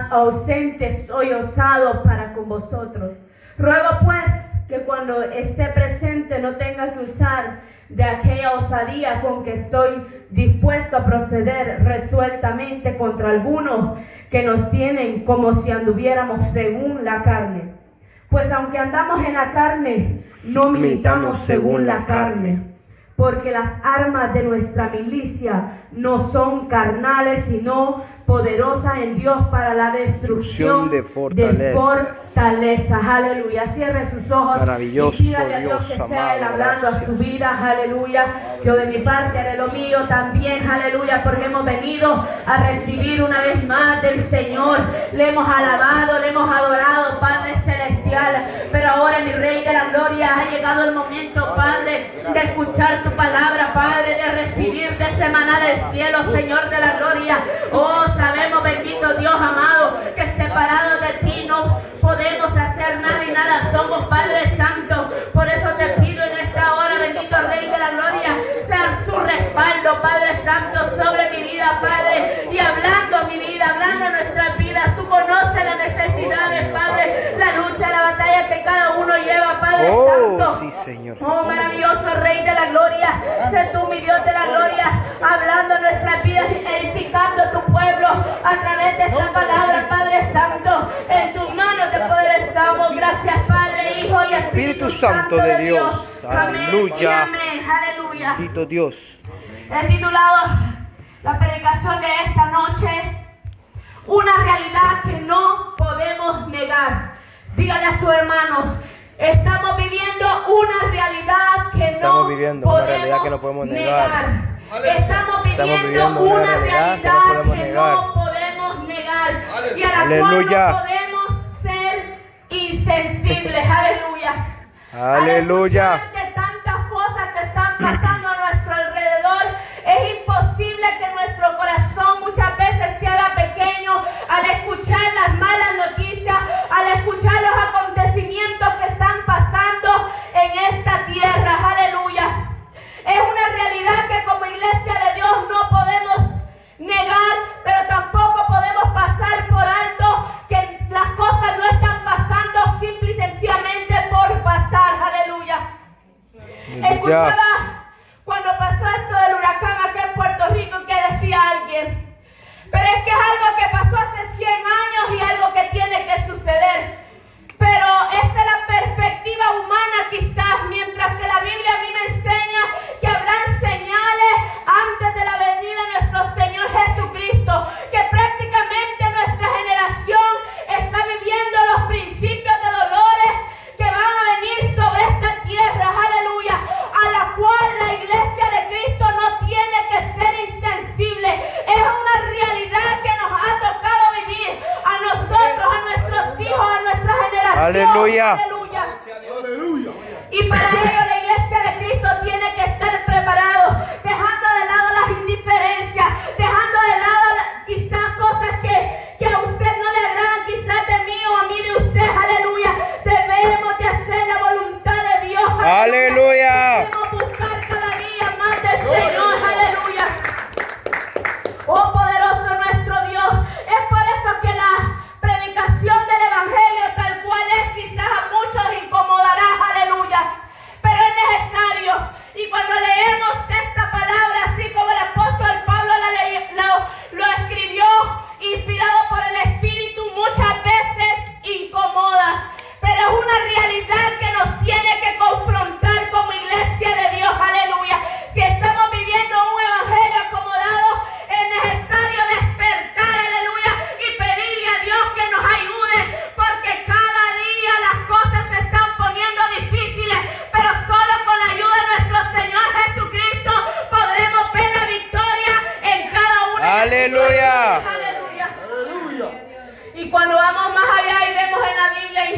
mas ausente soy osado para con vosotros. Ruego pues que cuando esté presente no tenga que usar de aquella osadía con que estoy dispuesto a proceder resueltamente contra algunos que nos tienen como si anduviéramos según la carne. Pues aunque andamos en la carne, no militamos según la carne, porque las armas de nuestra milicia no son carnales, sino poderosas en Dios para la destrucción de fortalezas. Aleluya. Cierre sus ojos. Maravilloso y pídale a Dios que sea Él hablando a su vida. Aleluya. Yo de mi parte haré lo mío también. Aleluya. Porque hemos venido a recibir una vez más del Señor. Le hemos alabado, le hemos adorado, Padre Celestial. Pero ahora, mi Rey de la Gloria, ha llegado el momento, Padre, de escuchar tu palabra, Padre, de recibir de ese maná del cielo, Señor de la Gloria. Oh, sabemos, bendito Dios amado, que separados de ti no podemos hacer nada y nada somos, Padre Santo. Por eso te pido en esta hora, bendito Rey de la Gloria, sea su respaldo, Padre Santo, sobre mi vida, Padre, y hablando mi vida, hablando nuestras vidas. Tú conoces las necesidades, Padre, la lucha, la batalla que cada uno lleva, Padre Santo. Sí, Señor. Oh, maravilloso Rey de la Gloria, sé tú, mi Dios de la Gloria, hablando nuestras vidas y edificando tu pueblo a través de esta palabra, Padre Santo. En tus manos de poder estamos. Gracias, Padre, Hijo y Espíritu Santo de Dios. Aleluya. Amén. Aleluya. Bendito Dios. He titulado la predicación de esta noche, una realidad que no podemos negar. Dígale a su hermano, estamos viviendo una realidad que no podemos negar. Estamos viviendo una realidad que no podemos negar y a la cual no podemos ser insensibles. Aleluya. Aleluya. Al escuchar de tantas cosas que están pasando a nuestro alrededor, es imposible que nuestro corazón muchas veces se haga pequeño al escuchar las malas noticias, al escuchar los acontecimientos que están pasando en esta tierra. Aleluya. Es una realidad que como iglesia de Dios no podemos negar, pero tampoco podemos pasar por alto que las cosas no están pasando simple y sencillamente por pasar. Aleluya. Escuchaba cuando pasó esto del huracán aquí en Puerto Rico que decía alguien, pero es que es algo que pasó hace 100 años y algo que tiene que suceder. Pero esta es la perspectiva humana quizás, mientras que la Biblia a mí me enseña que habrán señales antes de la venida de nuestro Señor Jesucristo, que prácticamente nuestra generación está viviendo los principios de dolores que van a venir sobre esta tierra, aleluya, a la cual la iglesia de Cristo no tiene que ser insensible. Es una realidad que nos ha tocado vivir a nosotros, a nuestros hijos, a nuestra generación. Aleluya. Aleluya. Y para ello la iglesia de Cristo tiene que estar preparado, dejando de lado las indiferencias, dejando de lado quizás cosas que a usted no le agradan, quizás de mí o a mí de usted. Aleluya. Debemos de hacer la voluntad de Dios. Aleluya. Debemos buscar cada día más del Señor. Aleluya. Oh, poderoso nuestro Dios. Es por eso que la predicación del Evangelio tal cual es, quizás a muchos incomodará, aleluya, pero es necesario. Y cuando leemos esta palabra, así como el apóstol Pablo lo escribió, inspirado por el Espíritu, muchas veces incomoda, pero es una realidad que nos tiene que confrontar como iglesia de Dios, aleluya. Si estamos viviendo un evangelio acomodado, es necesario despertar, aleluya, y pedirle a Dios que nos ayude, porque cada día las cosas se están poniendo difíciles, pero solo con la ayuda de nuestro Señor Jesucristo podremos ver la victoria en cada una. Aleluya. Aleluya. Y cuando vamos más allá y vemos en la Biblia y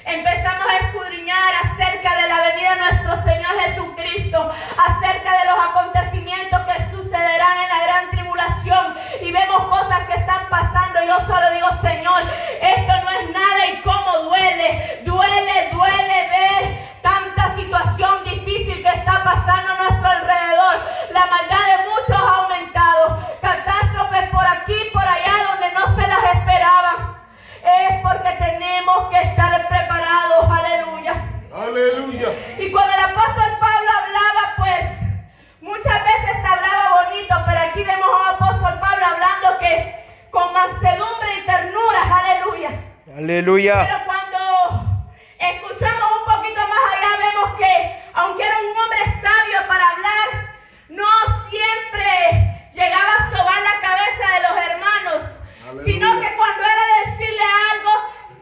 empezamos a escudriñar acerca de la venida de nuestro Señor Jesucristo, acerca de los acontecimientos que sucederán en la gran tribulación, y vemos cosas que están pasando, yo solo digo, Señor, esto no es nada, y cómo duele ver tanta situación difícil que está pasando a nuestro alrededor. La maldad de muchos ha aumentado, catástrofes por aquí y por allá donde no se las esperaban. Aleluya. Pero cuando escuchamos un poquito más allá, vemos que aunque era un hombre sabio para hablar, no siempre llegaba a sobar la cabeza de los hermanos, sino que cuando era de decirle algo,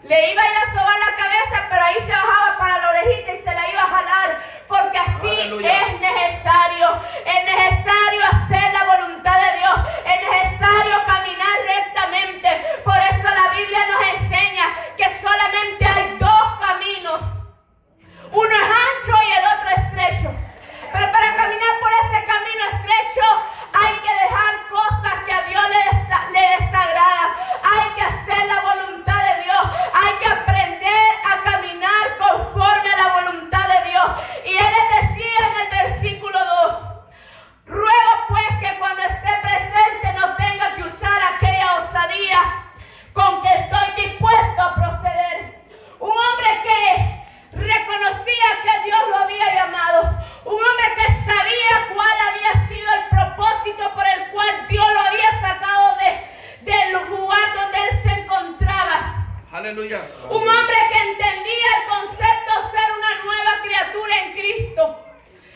le iba a ir a sobar la cabeza, pero ahí se bajaba para la orejita y se la iba a jalar, porque así es necesario hacer la voluntad de Dios, es necesario caminar rectamente. Por eso la Biblia nos enseña que solamente hay dos caminos, uno es ancho y el otro estrecho, pero para caminar por ese camino estrecho hay que dejar cosas que a Dios le desagrada, hay que hacer la voluntad de Dios, hay que aprender a caminar conforme a la voluntad de Dios. Y Él les decía en el versículo 2, ruego pues que cuando esté presente no tenga que usar aquella osadía con que estoy dispuesto a proceder. Un hombre que reconocía que Dios lo había llamado, un hombre que sabía cuál había sido el propósito por el cual Dios lo había sacado del lugar donde él se encontraba. Aleluya. Un hombre que entendía el concepto de ser una nueva criatura en Cristo.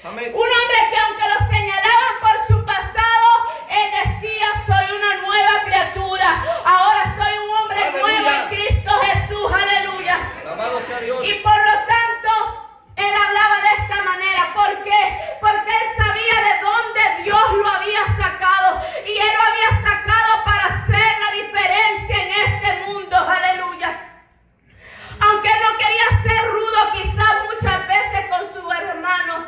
Amén. Un hombre que aunque lo señalaban por su pasado, él decía, soy una nueva criatura. Ahora soy un hombre Aleluya. nuevo en Cristo Jesús. Aleluya. Alabado sea Dios. Y por lo tanto, él hablaba de esta manera. ¿Por qué? Porque él sabía de dónde Dios lo había sacado. Y él lo había sacado para hacer la diferencia en este mundo. Aleluya. Aunque él no quería ser rudo quizás muchas veces con sus hermanos.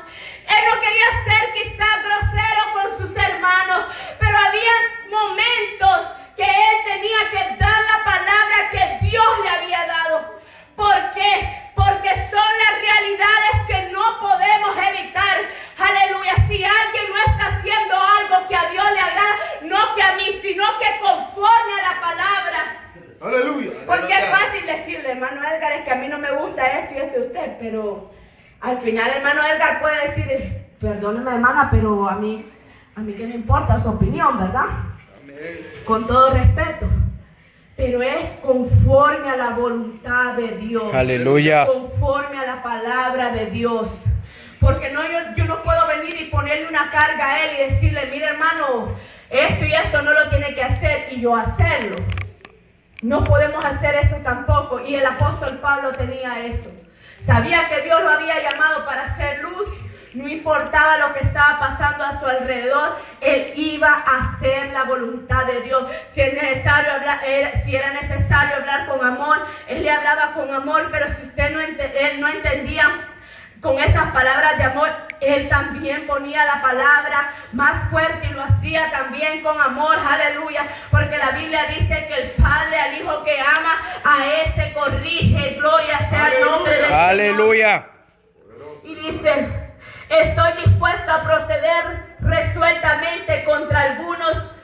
Él no quería ser quizás grosero con sus hermanos. Pero había momentos que él tenía que dar la palabra que Dios le había dado. ¿Por qué? Porque son las realidades que no podemos evitar. Aleluya. Si alguien no está haciendo algo que a Dios le agrada, no que a mí, sino que conforme a la palabra. Aleluya. Porque es fácil decirle, hermano Edgar, es que a mí no me gusta esto y esto de usted, pero al final hermano Edgar puede decir, perdóneme hermana, pero a mí que me importa su opinión, ¿verdad? Amén. Con todo respeto. Pero es conforme a la voluntad de Dios. Aleluya. Conforme a la palabra de Dios. Porque no, yo no puedo venir y ponerle una carga a él y decirle, mire hermano, esto y esto no lo tiene que hacer y yo hacerlo. No podemos hacer eso tampoco. Y el apóstol Pablo tenía eso. Sabía que Dios lo había llamado para hacer luz. No importaba lo que estaba pasando a su alrededor, él iba a hacer la voluntad de Dios. Si era necesario hablar con amor, él le hablaba con amor, pero si él no entendía con esas palabras de amor, él también ponía la palabra más fuerte y lo hacía también con amor. Aleluya. Porque la Biblia dice que el Padre al Hijo que ama, a ese corrige. Gloria sea el nombre del Señor. Aleluya. Y dice, estoy dispuesto a proceder resueltamente contra algunos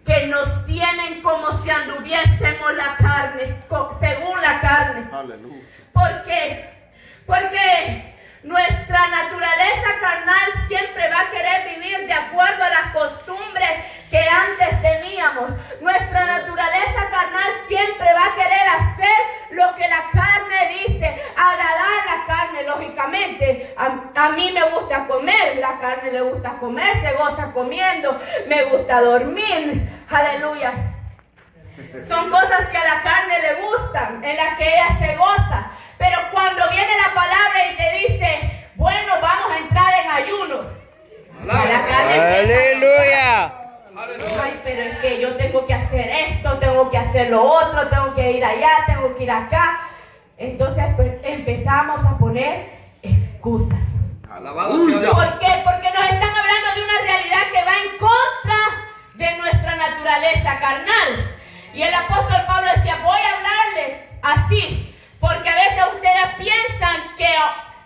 que nos tienen como si anduviésemos la carne, según la carne. Aleluya. ¿Por qué? Porque nuestra naturaleza carnal siempre va a querer vivir de acuerdo a las costumbres que antes teníamos. Nuestra naturaleza carnal siempre va a querer hacer lo que la carne dice, agradar la carne, lógicamente. A mí me gusta comer, la carne le gusta comer, se goza comiendo, me gusta dormir. Aleluya. Son cosas que a la carne le gustan, en las que ella se goza. Pero cuando viene la palabra y te dice, bueno, vamos a entrar en ayuno, a la carne Aleluya. ay, pero es que yo tengo que hacer esto, tengo que hacer lo otro, tengo que ir allá, tengo que ir acá. Entonces pues, empezamos a poner excusas. Alabado sea Dios. ¿Por qué? Porque nos están hablando de una realidad que va en contra de nuestra naturaleza carnal. Y el apóstol Pablo decía, voy a hablarles así, porque a veces ustedes piensan que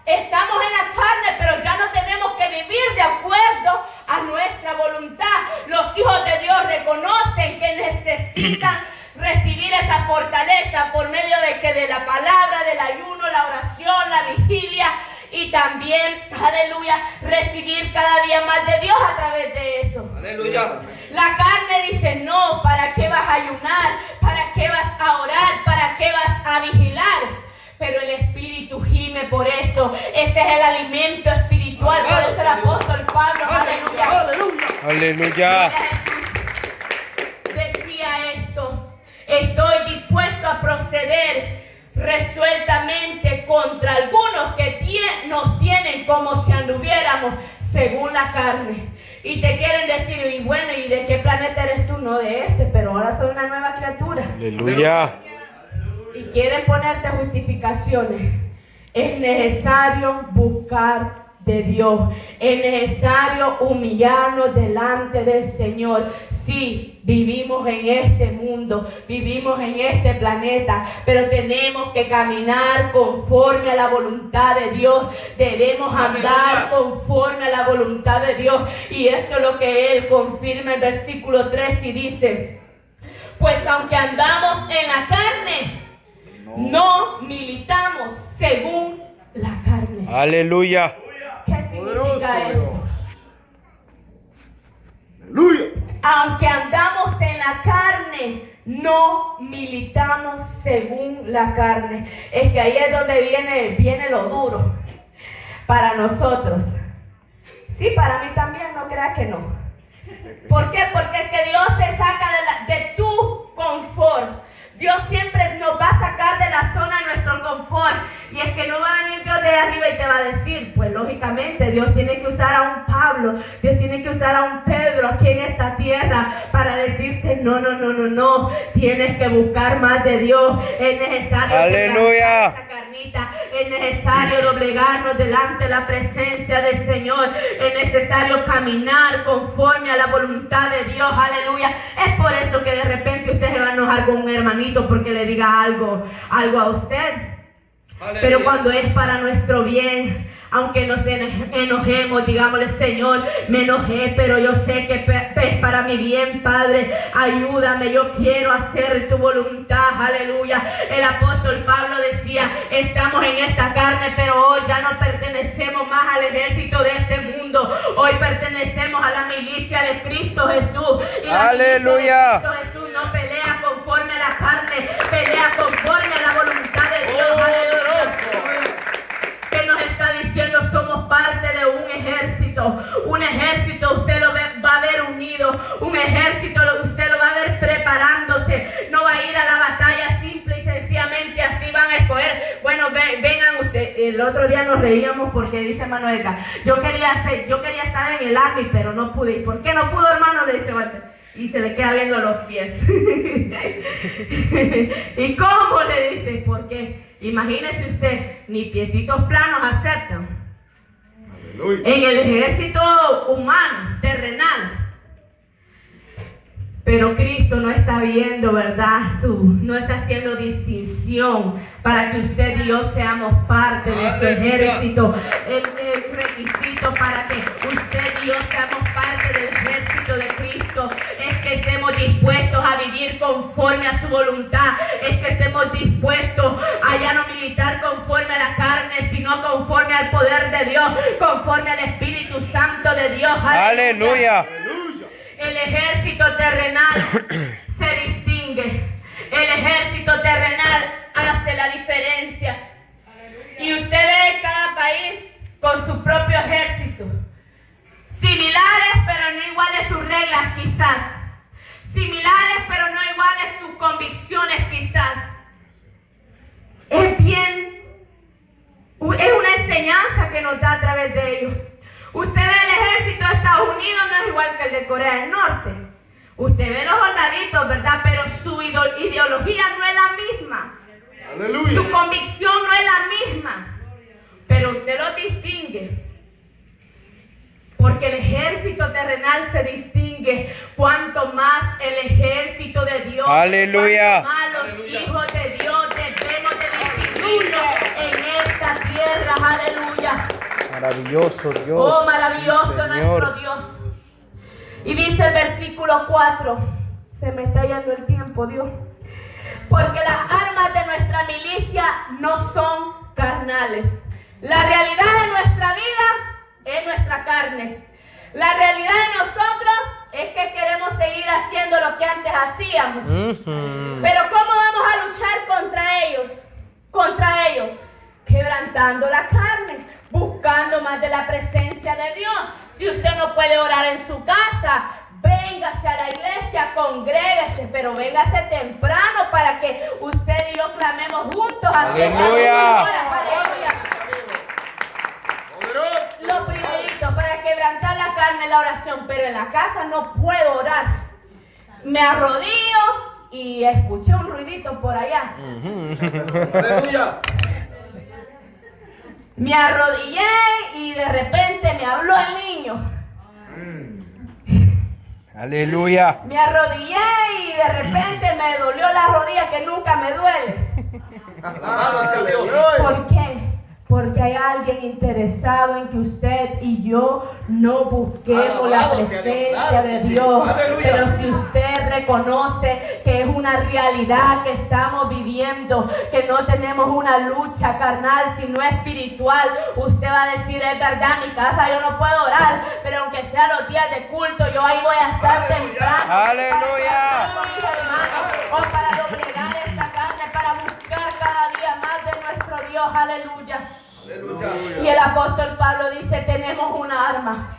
estamos en la carne, pero ya no tenemos que vivir de acuerdo a nuestra voluntad. Los hijos de Dios reconocen que necesitan recibir esa fortaleza por medio de la palabra, del ayuno, la oración, la vigilia y también, aleluya, recibir cada día más de Dios a través de eso. Aleluya. La carne dice, no, ¿para qué vas a ayunar? ¿Para qué vas a orar? ¿Para qué vas a vigilar? Pero el Espíritu gime por eso. Ese es el alimento espiritual. Por eso el apóstol Pablo, aleluya. Aleluya. Decía esto: estoy dispuesto a proceder resueltamente contra algunos que nos tienen como si anduviéramos según la carne. Y te quieren decir, y bueno, ¿y de qué planeta eres tú? No de este, pero ahora soy una nueva criatura. Aleluya. Y quieren ponerte justificaciones. Es necesario buscar de Dios. Es necesario humillarnos delante del Señor. Sí, vivimos en este mundo, vivimos en este planeta, pero tenemos que caminar conforme a la voluntad de Dios. Debemos andar conforme a la voluntad de Dios. Y esto es lo que Él confirma en versículo 3 y dice: pues aunque andamos en la carne, no militamos según la carne. Aleluya. ¿Qué significa eso? Aleluya. Aunque andamos en la carne, no militamos según la carne. Es que ahí es donde viene lo duro para nosotros. Sí, para mí también, no creas que no. ¿Por qué? Porque es que Dios te saca de tu confort. Dios siempre nos va a sacar de la zona de nuestro confort. Y es que no va a venir Dios de arriba y te va a decir, pues lógicamente Dios tiene que usar a un Pablo, Dios tiene que usar a un Pedro aquí en esta tierra para decirte, no, tienes que buscar más de Dios. Es necesario aleluya, esa carnita, es necesario doblegarnos delante de la presencia del Señor, es necesario caminar conforme a la voluntad de Dios, aleluya. Es por eso que de repente usted se va a enojar con un hermanito porque le diga algo a usted. Aleluya. Pero cuando es para nuestro bien, aunque nos enojemos, digámosle, Señor, me enojé, pero yo sé que es para mi bien, Padre, ayúdame, yo quiero hacer tu voluntad, aleluya. El apóstol Pablo decía, estamos en esta carne, pero hoy ya no pertenecemos más al ejército de este mundo, hoy pertenecemos a la milicia de Cristo Jesús. Y la aleluya. milicia de Cristo Jesús no pelea conforme a la carne, pelea conforme a la voluntad de Dios, aleluya. Que nos está diciendo, somos parte de un ejército usted lo va a ver unido, un ejército usted lo va a ver preparándose, no va a ir a la batalla simple y sencillamente así van a escoger, bueno, vengan ustedes. El otro día nos reíamos porque dice Manuel, yo quería estar en el army, pero no pude. ¿Y por qué no pudo, hermano? Le dice Walter. Y se le queda viendo los pies. ¿Y cómo? Le dice, ¿por qué? Imagínese usted, ni piecitos planos aceptan. Aleluya. En el ejército humano, terrenal. Pero Cristo no está viendo, ¿verdad? No está haciendo distinción para que usted y yo seamos parte de este ejército. El requisito para que usted y yo seamos parte del ejército de Cristo es que estemos dispuestos a vivir conforme a su voluntad. Es que estemos dispuestos a ya no militar conforme a la carne, sino conforme al poder de Dios, conforme al Espíritu Santo de Dios. Aleluya. El ejército terrenal se distingue. El ejército terrenal hace la diferencia. Y usted ve cada país con su propio ejército. Similares, pero no iguales sus reglas quizás. Similares, pero no iguales sus convicciones quizás. Es una enseñanza que nos da a través de ellos. Usted ve el ejército de Estados Unidos, no es igual que el de Corea del Norte. Usted ve los soldaditos, ¿verdad? Pero su ideología no es la misma. Aleluya. Su convicción no es la misma. Pero usted lo distingue. Porque el ejército terrenal se distingue. Cuanto más el ejército de Dios. Aleluya. Cuanto más los hijos de Dios debemos de distinguirnos en esta tierra. Aleluya. Maravilloso Dios. Oh, maravilloso sí, nuestro Dios. Y dice el versículo 4. Se me está yendo el tiempo, Dios. Porque las armas de nuestra milicia no son carnales, La realidad de nuestra vida es nuestra carne. La realidad de nosotros es que queremos seguir haciendo lo que antes hacíamos. Pero ¿cómo vamos a luchar contra ellos? Contra ellos, quebrantando la carne, buscando más de la presencia de Dios. Si usted no puede orar en su casa, véngase a la iglesia, congréguese, pero véngase temprano para que usted y yo clamemos juntos. ¡Aleluya! ¡Aleluya! Lo primerito, para quebrantar la carne es la oración, pero en la casa no puedo orar. Me arrodillo y escuché un ruidito por allá. Aleluya. Me arrodillé y de repente me habló el niño. Aleluya. Me arrodillé y de repente me dolió la rodilla que nunca me duele. Alabado sea Dios. ¿Por qué? Porque hay alguien interesado en que usted y yo no busquemos la Alabado sea Dios. presencia Claro de que sí. Dios. Aleluya. Pero si usted reconoce que es una realidad que estamos viviendo, que no tenemos una lucha carnal, sino espiritual, usted va a decir, es verdad, en mi casa yo no puedo orar, pero aunque sea los días de culto, yo ahí voy a estar Aleluya. temprano. Aleluya. Para mis hermanos, o para doblegar esta carne, para buscar cada día más de nuestro Dios. Aleluya. Aleluya. Y el apóstol Pablo dice, tenemos una arma.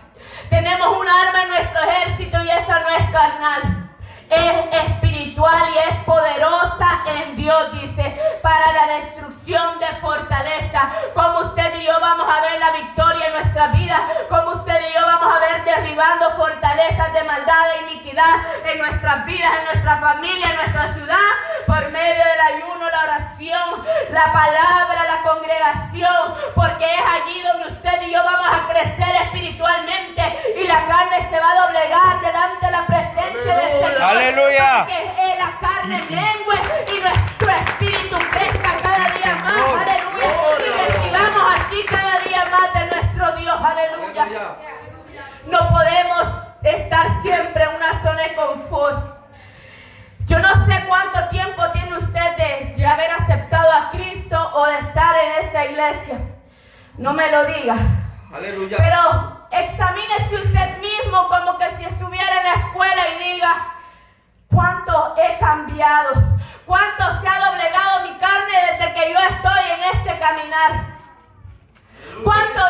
Tenemos una arma en nuestro ejército y esa no es carnal. Es espiritual y es poderosa en Dios, dice, para la destrucción de fortaleza. Como usted y yo vamos a ver la victoria en nuestras vidas, como usted y yo vamos a ver derribando fortalezas de maldad e iniquidad en nuestras vidas, en nuestra familia, en nuestra ciudad, por medio del ayuno, la oración, la palabra, la congregación, porque es allí donde usted y yo vamos a crecer espiritualmente y la carne se va a doblegar delante de la presencia del Señor. Aleluya. Que la carne mengue y nuestro espíritu crezca cada día más. Aleluya. Y recibamos así cada día más de nuestro Dios. Aleluya. No podemos estar siempre en una zona de confort. Yo no sé cuánto tiempo tiene usted de haber aceptado a Cristo o de estar en esta iglesia. No me lo diga. Aleluya. Pero examínese usted mismo como que si estuviera en la escuela y diga, ¿cuánto he cambiado? ¿Cuánto se ha doblegado mi carne desde que yo estoy en este caminar? ¿Cuánto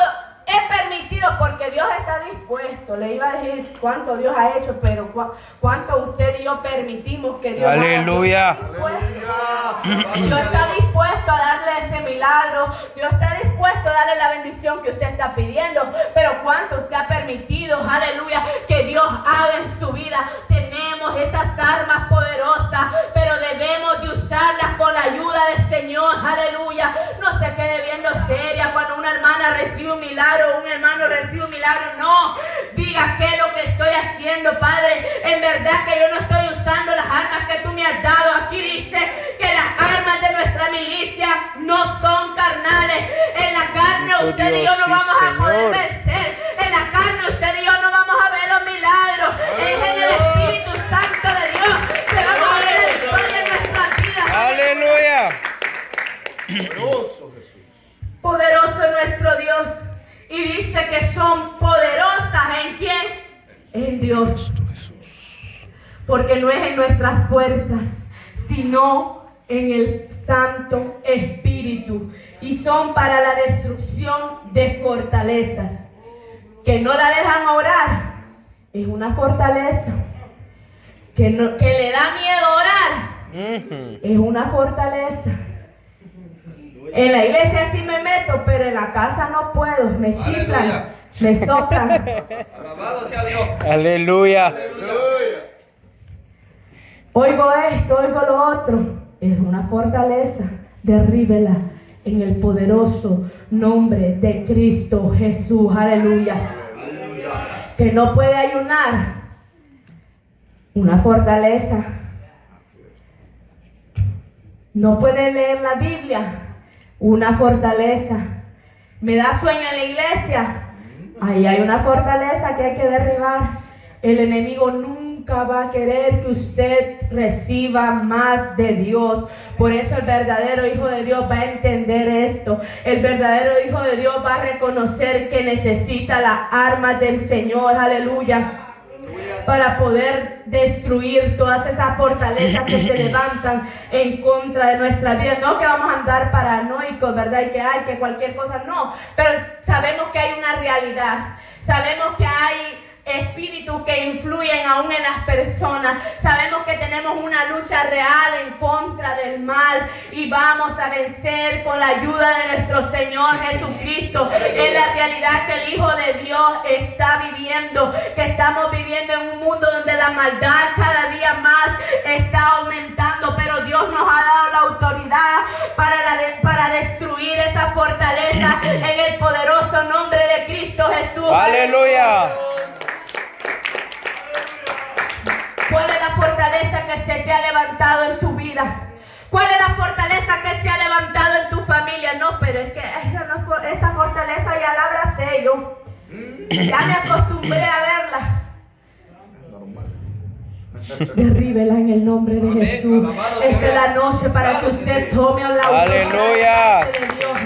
he permitido? Porque Dios está dispuesto. Le iba a decir cuánto Dios ha hecho, pero cuánto usted y yo permitimos que Dios Aleluya. haga. Dios está dispuesto a darle ese milagro. Dios está dispuesto a darle la bendición que usted está pidiendo. Pero cuánto usted ha permitido, aleluya, que Dios haga en su vida. Tenemos esas armas poderosas, pero debemos de usarlas con la ayuda del Señor. Aleluya. No se quede viendo seria cuando una hermana recibe un milagro, un hermano recibe un milagro. No, diga qué es lo que estoy haciendo, Padre. En verdad que yo no estoy usando las armas que tú me has dado. Aquí dice que las armas de nuestra milicia no son carnales. En la carne usted y yo no vamos a poder vencer. En la carne usted y yo no vamos a ver los milagros. Es en el Espíritu Santo de Dios que vamos a ver la historia en nuestras vidas. Aleluya. Poderoso Jesús. Poderoso es nuestro Dios. Y dice que son poderosas ¿en quién? En Dios. Porque no es en nuestras fuerzas, sino en el Santo Espíritu. Y son para la destrucción de fortalezas. Que no la dejan orar. Es una fortaleza. Que le da miedo orar. Es una fortaleza. En la iglesia sí me meto, pero en la casa no puedo. Me chiflan, Aleluya. me soplan. Alabado sea Dios. Aleluya. Aleluya. Oigo esto, oigo lo otro. Es una fortaleza. Derríbela en el poderoso nombre de Cristo Jesús. Aleluya. Que no puede ayunar. Una fortaleza. No puede leer la Biblia. Una fortaleza. Me da sueño en la iglesia. Ahí hay una fortaleza que hay que derribar. El enemigo nunca nunca va a querer que usted reciba más de Dios. Por eso el verdadero hijo de Dios va a entender esto. El verdadero hijo de Dios va a reconocer que necesita las armas del Señor, aleluya, para poder destruir todas esas fortalezas que se levantan en contra de nuestra vida. No que vamos a andar paranoicos, ¿verdad? Y que hay que cualquier cosa, no. Pero sabemos que hay una realidad. Sabemos que hay espíritus que influyen aún en las personas. Sabemos que tenemos una lucha real en contra del mal y vamos a vencer con la ayuda de nuestro Señor Jesucristo. Es la realidad que el Hijo de Dios está viviendo, que estamos viviendo en un mundo donde la maldad cada día más está aumentando, pero Dios nos ha dado la autoridad para destruir esa fortaleza en el poderoso nombre de Cristo Jesús. Aleluya. ¿Cuál es la fortaleza que se te ha levantado en tu vida? ¿Cuál es la fortaleza que se ha levantado en tu familia? No, pero es que esa fortaleza ya la abracé yo. Ya me acostumbré a verla. Derríbela en el nombre de Amén. Jesús. Alabado Esta es sea. la noche para que usted tome la Aleluya. autoridad de Dios.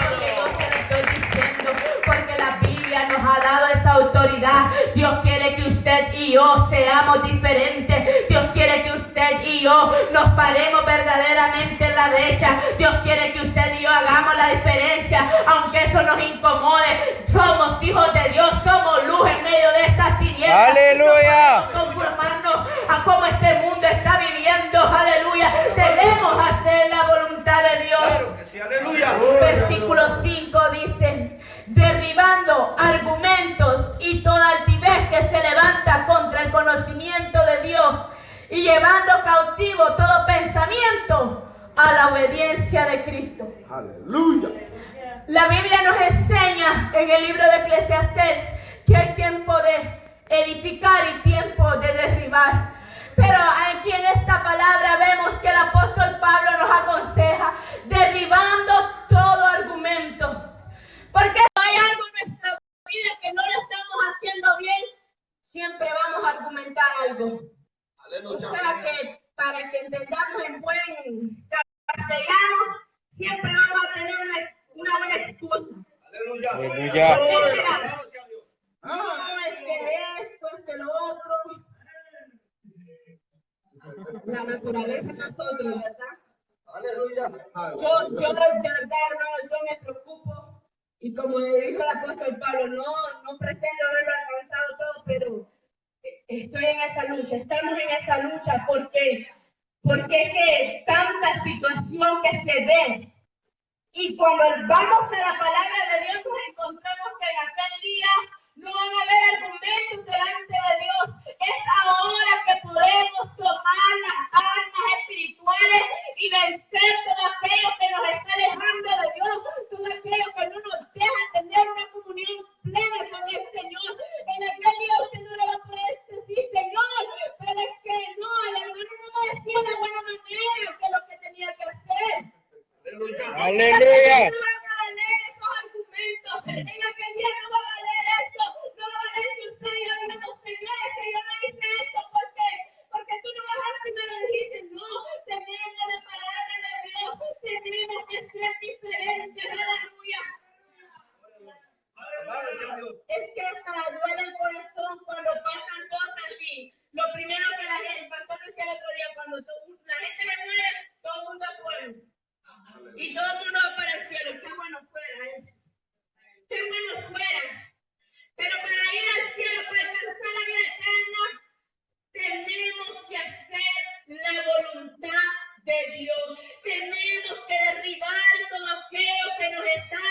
Porque yo se lo estoy diciendo, porque la Biblia nos ha dado esa autoridad. Dios quiere que usted y yo seamos diferentes. Dios quiere que usted y yo nos paremos verdaderamente en la brecha. Dios quiere que usted y yo hagamos la diferencia, aunque eso nos incomode. Somos hijos de Dios, somos luz en medio de estas tinieblas. Aleluya. No podemos conformarnos a cómo este mundo está viviendo. Aleluya. Debemos hacer la voluntad de Dios. Claro que sí, aleluya. Versículo 5 dice: derribando argumentos y toda altivez que se levanta contra el conocimiento de Dios y llevando cautivo todo pensamiento a la obediencia de Cristo. Aleluya. La Biblia nos enseña en el libro de Eclesiastés que hay tiempo de edificar y tiempo de derribar. Pero aquí en esta palabra vemos que el apóstol Pablo nos aconseja derribando todo argumento. Porque hay algo en nuestra vida que no lo estamos haciendo bien, siempre vamos a argumentar algo. Aleluya. O sea que para que entendamos en buen castellano, siempre vamos a tener una buena excusa. Aleluya. Aleluya. Alabado sea Dios. No, es que esto, es que lo otro. La naturaleza de nosotros, ¿verdad? Aleluya. Yo de verdad, hermano, yo me preocupo. Y como le dijo el apóstol Pablo, no pretendo haberlo alcanzado todo, pero estoy en esa lucha, estamos en esa lucha. Porque es que tanta situación que se ve. Y cuando vamos a la palabra de Dios, nos encontramos que en aquel día no van a haber argumentos delante de Dios. Es ahora que podemos tomar las armas espirituales y vencer todo aquello que nos está alejando de Dios, todo aquello que no nos deja tener una comunión plena con el Señor. En aquel día usted no le va a poder decir, Señor, pero es que no, el hermano no me decía de buena manera que lo que tenía que hacer. Aleluya. Aleluya. No van a valer esos argumentos. En aquel día no va a valer eso. No va a valer que usted diga, no, señores, que yo no hice esto porque tú no bajaste y me lo dijiste. No, tenemos la palabra de Dios. Tenemos que ser diferentes. Aleluya. Alabado sea Dios. Es que hasta duele el corazón cuando pasan cosas así. Lo primero que el pastor decía el otro día, cuando la gente me muere, todo el mundo fuera. Y todo el mundo va para el cielo. Qué bueno fuera eso. Qué bueno fuera. Pero para ir al cielo, para alcanzar la vida eterna, tenemos que hacer la voluntad de Dios. Tenemos que derribar todo aquello que nos está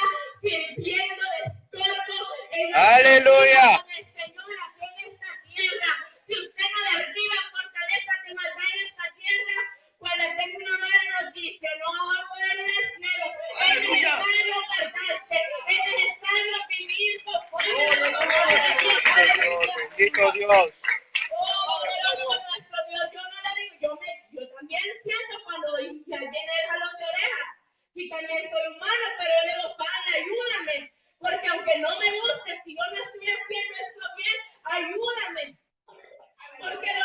sirviendo de estorbo en la Aleluya. con el Señor aquí en esta tierra. Si usted no derriba fortalezas de maldad en esta tierra, pues le tengo una mala noticia, no va a poder ir al cielo. Es necesario guardarse, es necesario vivir conforme a la voluntad de Dios. Aleluya. Bendito Dios. Oh, poderoso nuestro Dios, yo no le digo, yo también siento cuando ya viene el jalón de orejas. Y también soy humano, pero yo le digo, Padre, ayúdame. Porque aunque no me guste, si yo no estoy haciendo esto bien, ayúdame. Porque lo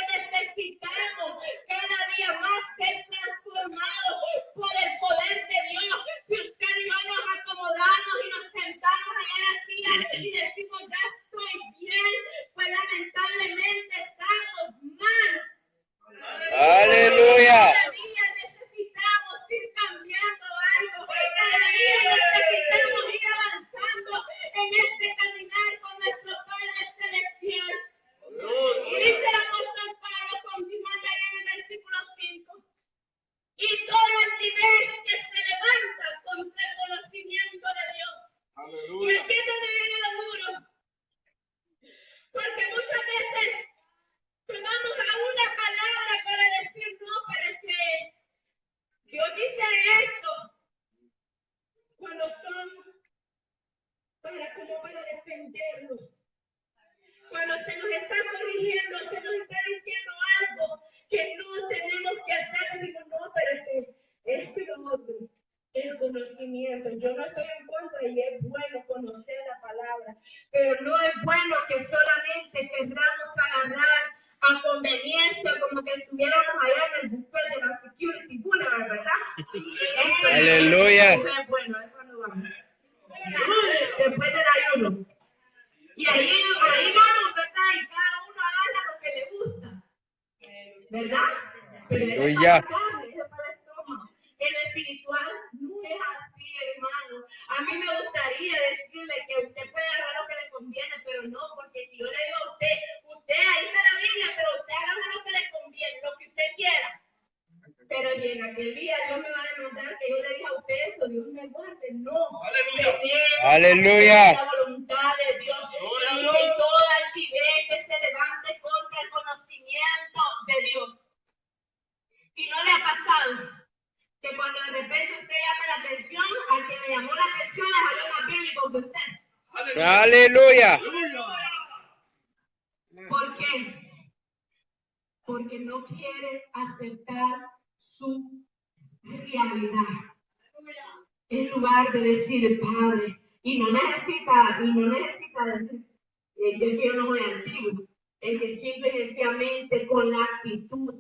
Yo no estoy en contra y es bueno conocer la palabra, pero no es bueno que solamente queramos agarrar a conveniencia como que estuviéramos allá en el buffet de la Security Boulevard, ¿verdad? Aleluya. Eso es bueno, eso no vamos. Después del ayuno. Y ahí vamos, ¿verdad? Y cada uno agarra lo que le gusta, ¿verdad? Pero eso es para la carne, eso es para el estómago. En lo espiritual no es así, hermano. A mí me gustaría decirle que usted puede agarrar lo que le conviene, pero no, porque si yo le digo a usted ahí está la Biblia, pero usted agarra lo que le conviene, lo que usted quiera. Pero y en aquel día Dios me va a demandar que yo le dije a usted eso, Dios me guarde, no. Aleluya. La voluntad de Dios. Y que toda altivez que se levante contra el conocimiento de Dios. Y no le ha pasado que cuando de repente usted llama la atención, al que le llamó la atención es algo más bíblico que usted. Aleluya. ¿Por qué? Porque no quiere aceptar su realidad. En lugar de decir Padre, y no necesita decir, yo no soy antiguo, el que simple y sencillamente con la actitud,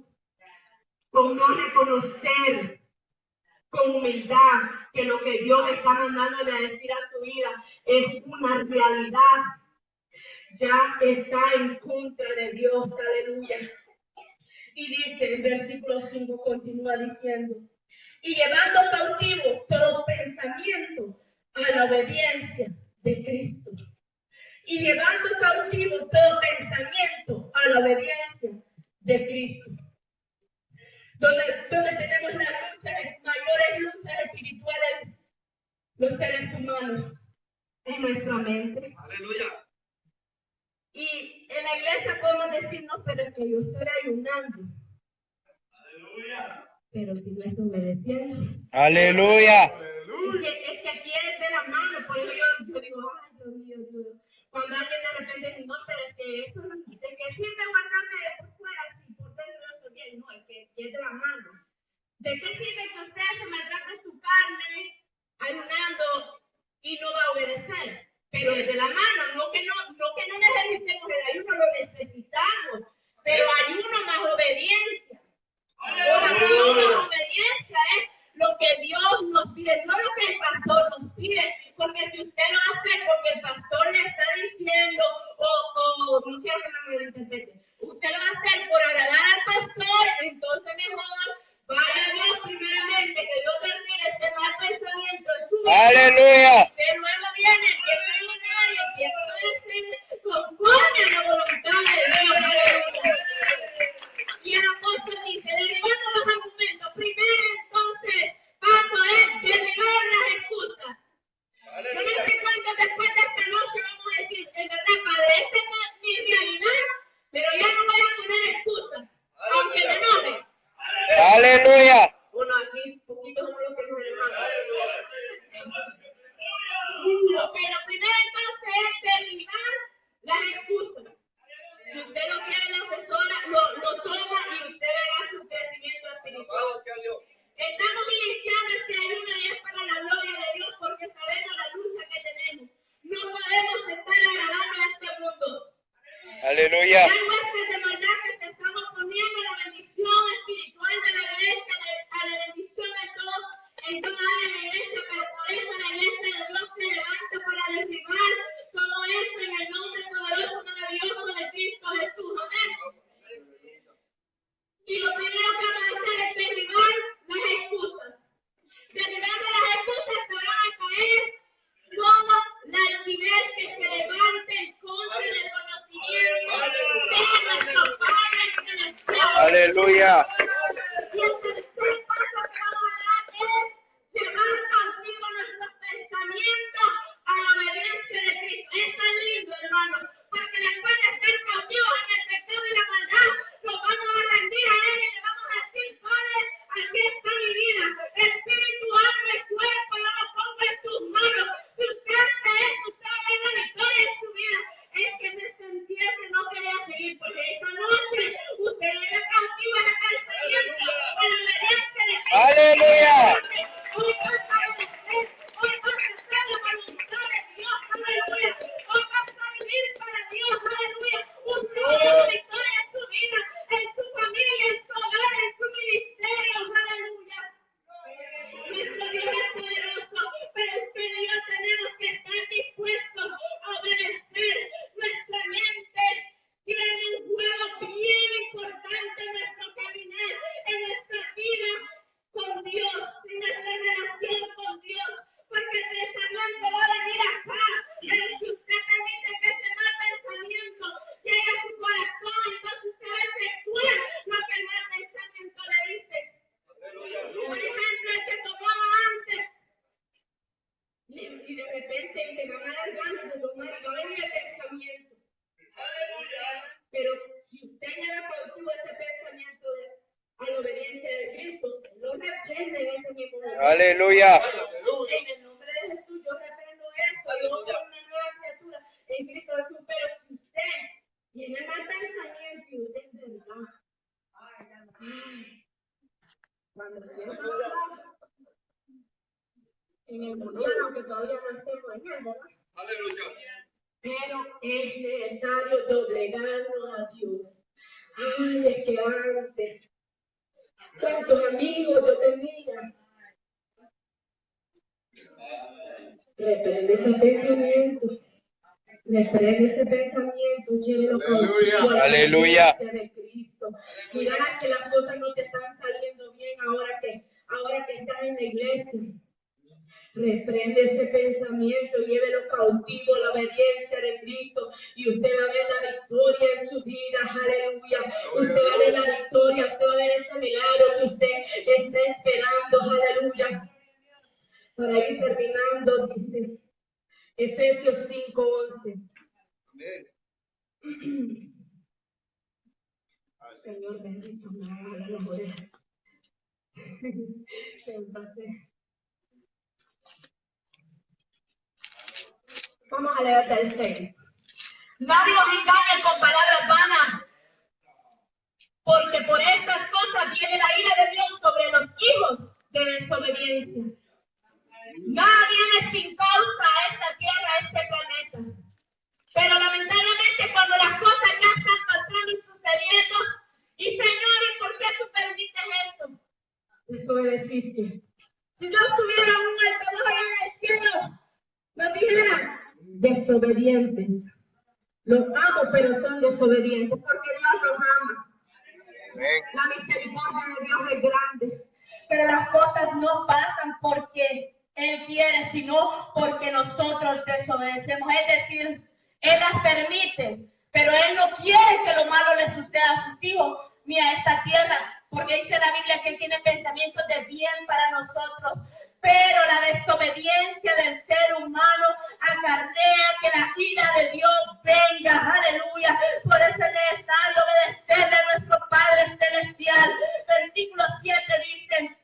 con no reconocer, con humildad, que lo que Dios está mandándole a decir a su vida es una realidad, ya está en contra de Dios, aleluya. Y dice, el versículo 5 continúa diciendo, y llevando cautivo todo pensamiento a la obediencia de Cristo. Y llevando cautivo todo pensamiento a la obediencia de Cristo. Donde tenemos las luchas, mayores luchas espirituales, los seres humanos, en nuestra mente. Aleluya. Y en la iglesia podemos decir, no, pero es que yo estoy ayunando. Aleluya. Pero si no estoy obedeciendo. Aleluya. Es que quieres de la mano, por eso yo digo, ay, Dios mío, Dios. Cuando alguien de repente dice, no, pero es que eso, ¿de qué sirve guardarme por fuera si por dentro no estoy bien? No, es que es de la mano. ¿De qué sirve que usted se maltrate su carne ayunando y no va a obedecer? Pero es de la mano, no que no necesitemos el ayuno, lo necesitamos, pero ayuno más obediencia. Oración más obediencia es lo que Dios nos pide, no lo que el pastor nos pide, porque si usted lo hace porque el pastor le está diciendo, o no quiero que me malinterprete, usted lo va a hacer por agradar al pastor, entonces mejor vaya a Dios primeramente, que Dios termine ese mal pensamiento en su vida. Aleluya. Usted luego viene, empieza a ayunar y empieza a obedecer conforme a la voluntad de Dios. Y el apóstol dice, derribando los argumentos, primero entonces, paso es derribar las excusas. Yo no sé cuánto después de esta noche vamos a decir, en verdad, Padre, esta es mi realidad, pero ya no voy a poner excusas, aunque me enoje. Aleluya. Bueno, aquí poquitos somos los que nos enojamos. Pero primero entonces es derribar las excusas. Si usted no quiere la asesora, lo toma y usted verá su crecimiento espiritual. Estamos iniciando este ayuno y es para la gloria de Dios porque sabemos la lucha que tenemos. No podemos estar agradando a este mundo. Aleluya. Hay huestes de maldad que se estamos poniendo la bendición espiritual de la iglesia, a la bendición de todos en toda área de la iglesia, pero por eso la iglesia de Dios se levanta para derribar todo esto en el nombre poderoso, maravilloso de Cristo Jesús. Amén. Y lo primero que vamos a hacer es derribar las excusas. Derribando las excusas se van a caer toda la altivez que se levante en contra del conocimiento de nuestro Padre Celestial. Aleluya. Y el tercer paso que vamos a dar es llevar cautivo nuestros pensamientos a la obediencia de Cristo. Es tan lindo, hermano, porque después de ser cautivos en el pecado y la maldad, nos vamos a rendir a Él y le vamos a decir, Padre, aquí está mi vida, espíritu, alma y cuerpo, yo lo pongo en tus manos. Si usted hace eso, usted va a ver la victoria en su vida. Es que me sentía que no quería seguir, porque esta noche usted viene cautivo en el pensamiento, a la obediencia de Cristo. Aleluya. Hoy vas a obedecer, hoy vas Cristo, usted lo reprende en ese mismo momento. Aleluya. En el nombre de Jesús, yo reprendo esto. Yo soy una nueva criatura en Cristo Jesús. Pero si usted tiene mal pensamiento y usted es verdad, cuando sienta en el mañana, que todavía no estemos en él, ¿verdad? Pero es necesario doblegarnos a Dios. Ay, es que antes, cuántos amigos yo tenía. Reprende ese pensamiento. Reprende ese pensamiento. Llévelo cautivo a la Aleluya. presencia de Cristo. Mira que las cosas no te están saliendo bien ahora que estás en la iglesia. Reprende ese pensamiento, llévelo cautivo a la obediencia de Cristo y usted va a ver la victoria en su vida, aleluya. Usted va a ver la victoria, usted va a ver ese milagro que usted está esperando, aleluya. Para ir terminando, dice Efesios 5:11. Señor bendito, me haga la oreja. Vamos a leer del 6. Nadie os engañe con palabras vanas, porque por estas cosas viene la ira de Dios sobre los hijos de desobediencia. Nada viene sin causa a esta tierra, a este planeta. Pero lamentablemente cuando las cosas ya están pasando y sucediendo, y Señor, ¿y por qué tú permites esto? Desobedeciste. Si Dios tuviera un altavoz allá en el cielo, nos dijera, desobedientes. Los amo, pero son desobedientes, porque Dios los ama. La misericordia de Dios es grande. Pero las cosas no pasan porque Él quiere, sino porque nosotros desobedecemos. Es decir, Él las permite, pero Él no quiere que lo malo le suceda a sus hijos ni a esta tierra, porque dice la Biblia que Él tiene pensamientos de bien para nosotros. Pero la desobediencia del ser humano acarrea que la ira de Dios venga, aleluya. Por eso es necesario obedecerle a nuestro Padre Celestial. Versículo 7 dice,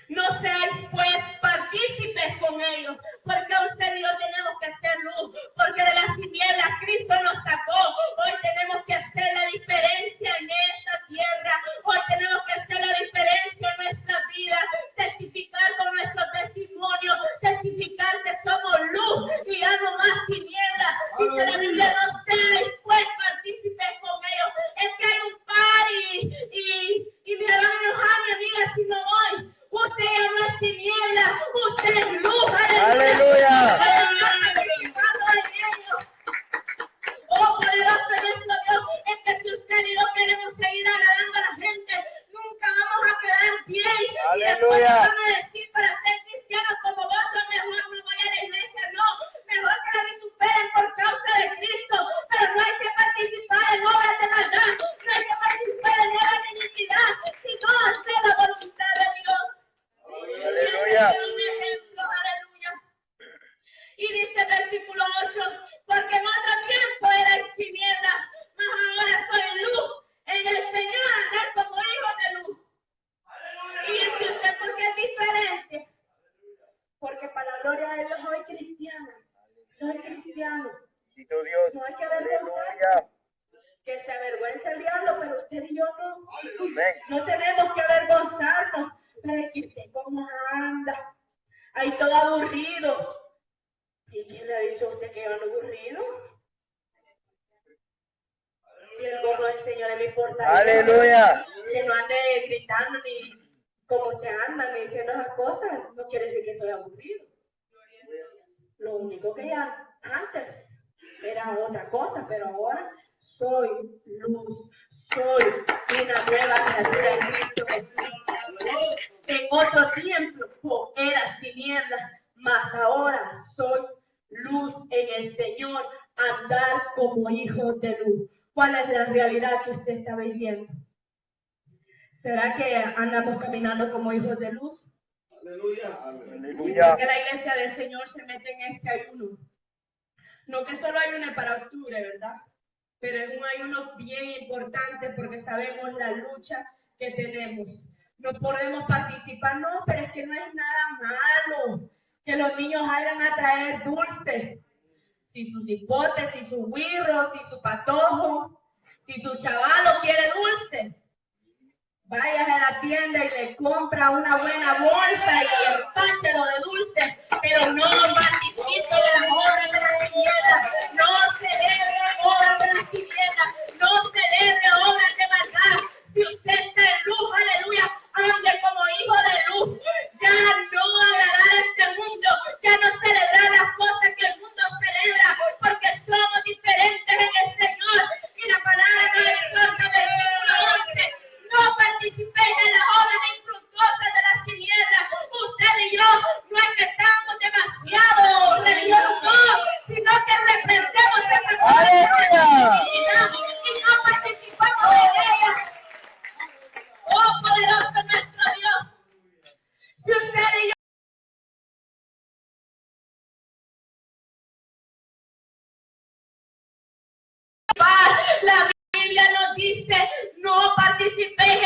no seáis pues partícipes con ellos, porque usted y yo tenemos que hacer luz, porque de las tinieblas Cristo nos sacó. Hoy tenemos que hacer la diferencia en esta tierra, hoy tenemos que hacer la diferencia en nuestra vida, testificar con nuestro testimonio, testificar que somos luz y ya no más tinieblas. Dice la Biblia, no seáis pues partícipes con ellos. Es que hay un par y me van a enojar, mi amiga, si no voy. Usted ya no es tiniebla, usted es luz. Aleluya. Oh, poderoso nuestro Dios, es que si usted y yo queremos seguir agradando a la gente, nunca vamos a quedar bien. Y después van a decir, para ser cristianos como vos, mejor no voy a la iglesia. No, mejor que la vituperen por causa de Cristo. Pero no hay que participar en obras de maldad, no hay que participar en obras de iniquidad, sino hacer la voluntad de Dios. Aleluya. Un ejemplo, aleluya. Y dice el versículo 8, porque en otro tiempo erais tinieblas, mas ahora soy luz en el Señor, andar como hijos de luz. Y dice usted, ¿por qué es diferente? Porque para la gloria de Dios soy cristiana. Soy cristiano. Dios. No hay que avergonzarse. Aleluya. Que se avergüence el diablo, pero usted y yo no. Amén. No tenemos que avergonzarnos. Pero es que usted cómo anda. Ahí todo aburrido. ¿Y quién le ha dicho a usted que yo ando aburrido? Si el gozo del Señor es mi fortaleza. Aleluya. Que no ande gritando ni como usted anda, ni diciendo esas cosas, no quiere decir que estoy aburrido. Lo único que ya antes era otra cosa, pero ahora soy luz, soy una nueva criatura en Cristo Jesús. En otro tiempo eras tinieblas, mas ahora soy luz en el Señor, andar como hijos de luz. ¿Cuál es la realidad que usted está viviendo? ¿Será que andamos caminando como hijos de luz? Aleluya. Que la iglesia del Señor se mete en este ayuno. No que solo ayune para octubre, ¿verdad? Pero es un ayuno bien importante porque sabemos la lucha que tenemos. no podemos participar. No, pero es que no es nada malo que los niños salgan a traer dulces. Si su cipote, si su güirro, si su patojo, si su chavalo quiere dulce, vaya a la tienda y le compra una buena bolsa y empáchelo de dulce, pero no participe de las obras de la tiniebla, no celebre obras de la tiniebla, no celebre obras de maldad. Si usted está en luz, aleluya, ande como hijo de luz. Ya no agradar a este mundo, ya no celebrar las cosas que el mundo celebra, porque somos diferentes en el Señor. Y la palabra nos exhorta, versículo 11, no participéis en las obras infructuosas de las tinieblas. Usted y yo no es que estamos demasiado religiosos, sino que reprendemos esa cosa y no participamos en ella. Oh, poderoso nuestro Dios. Si usted y yo la Biblia nos dice, no participéis